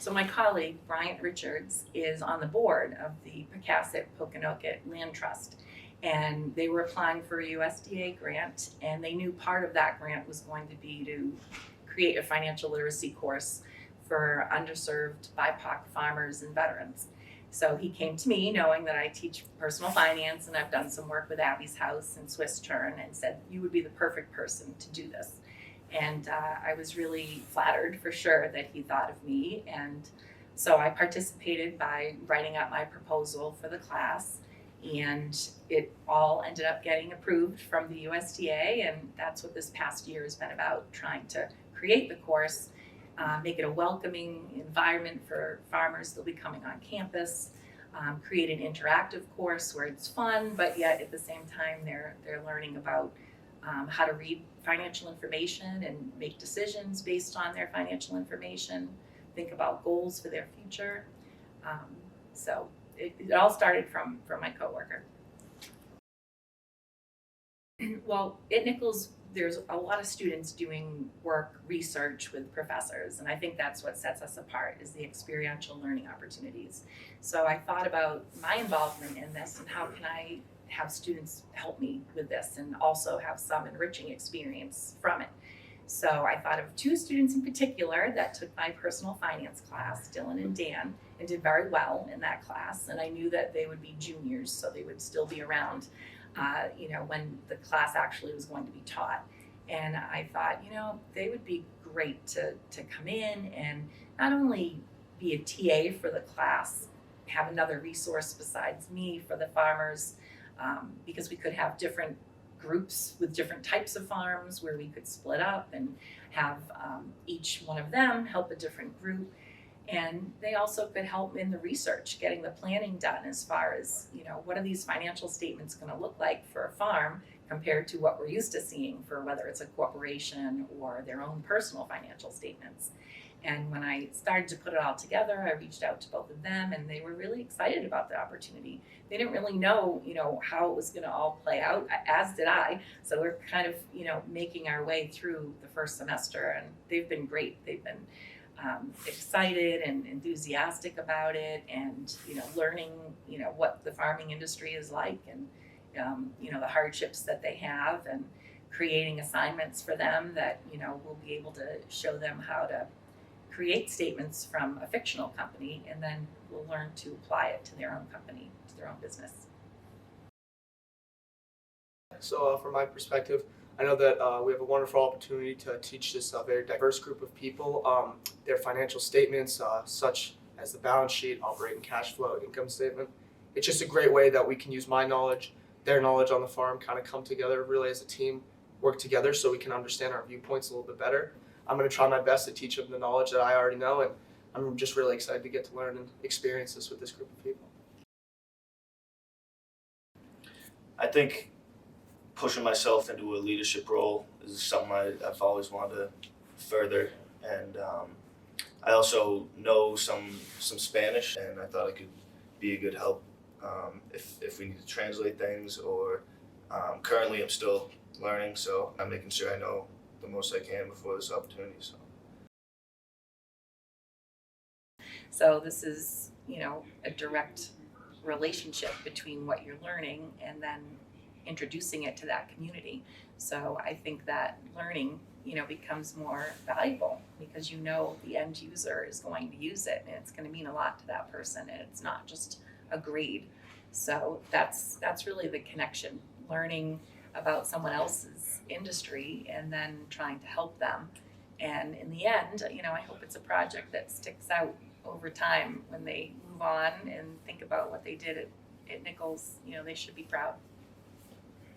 So my colleague, Bryant Richards, is on the board of the Pocasset-Poconoket Land Trust. And they were applying for a USDA grant, and they knew part of that grant was going to be to create a financial literacy course for underserved BIPOC farmers and veterans. So he came to me knowing that I teach personal finance and I've done some work with Abby's House and Swiss Turn, and said, you would be the perfect person to do this. And I was really flattered for sure that he thought of me. And so I participated by writing up my proposal for the class, and it all ended up getting approved from the USDA. And that's what this past year has been about, trying to create the course, make it a welcoming environment for farmers that'll be coming on campus, create an interactive course where it's fun, but yet at the same time they're learning about how to read financial information and make decisions based on their financial information, think about goals for their future. So it all started from my coworker. Well, at Nichols, there's a lot of students doing work, research with professors, and I think that's what sets us apart, is the experiential learning opportunities. So I thought about my involvement in this and how can I have students help me with this and also have some enriching experience from it. So I thought of two students in particular that took my personal finance class, Dylan and Dan, and did very well in that class. And I knew that they would be juniors, so they would still be around when the class actually was going to be taught. And I thought, they would be great to come in and not only be a TA for the class, have another resource besides me for the farmers, because we could have different groups with different types of farms where we could split up and have each one of them help a different group. And they also could help in the research, getting the planning done as far as, what are these financial statements going to look like for a farm compared to what we're used to seeing for whether it's a corporation or their own personal financial statements. And when I started to put it all together, I reached out to both of them, and they were really excited about the opportunity. They didn't really know, how it was going to all play out, as did I. So we're kind of, making our way through the first semester, and they've been great. They've been excited and enthusiastic about it, and learning what the farming industry is like, and the hardships that they have, and creating assignments for them that we'll be able to show them how to create statements from a fictional company, and then we'll learn to apply it to their own company, to their own business. So from my perspective, I know that we have a wonderful opportunity to teach this very diverse group of people their financial statements, such as the balance sheet, operating cash flow, income statement. It's just a great way that we can use my knowledge, their knowledge on the farm, kind of come together really as a team, work together so we can understand our viewpoints a little bit better. I'm going to try my best to teach them the knowledge that I already know, and I'm just really excited to get to learn and experience this with this group of people. I think pushing myself into a leadership role is something I've always wanted to further, and I also know some Spanish, and I thought it could be a good help if we need to translate things, or currently I'm still learning, so I'm making sure I know the most I can before this opportunity. So this is, a direct relationship between what you're learning and then introducing it to that community. So I think that learning, becomes more valuable because the end user is going to use it, and it's going to mean a lot to that person, and it's not just a grade. So that's really the connection, learning about someone else's industry and then trying to help them. And in the end, I hope it's a project that sticks out over time when they move on and think about what they did at Nichols. They should be proud.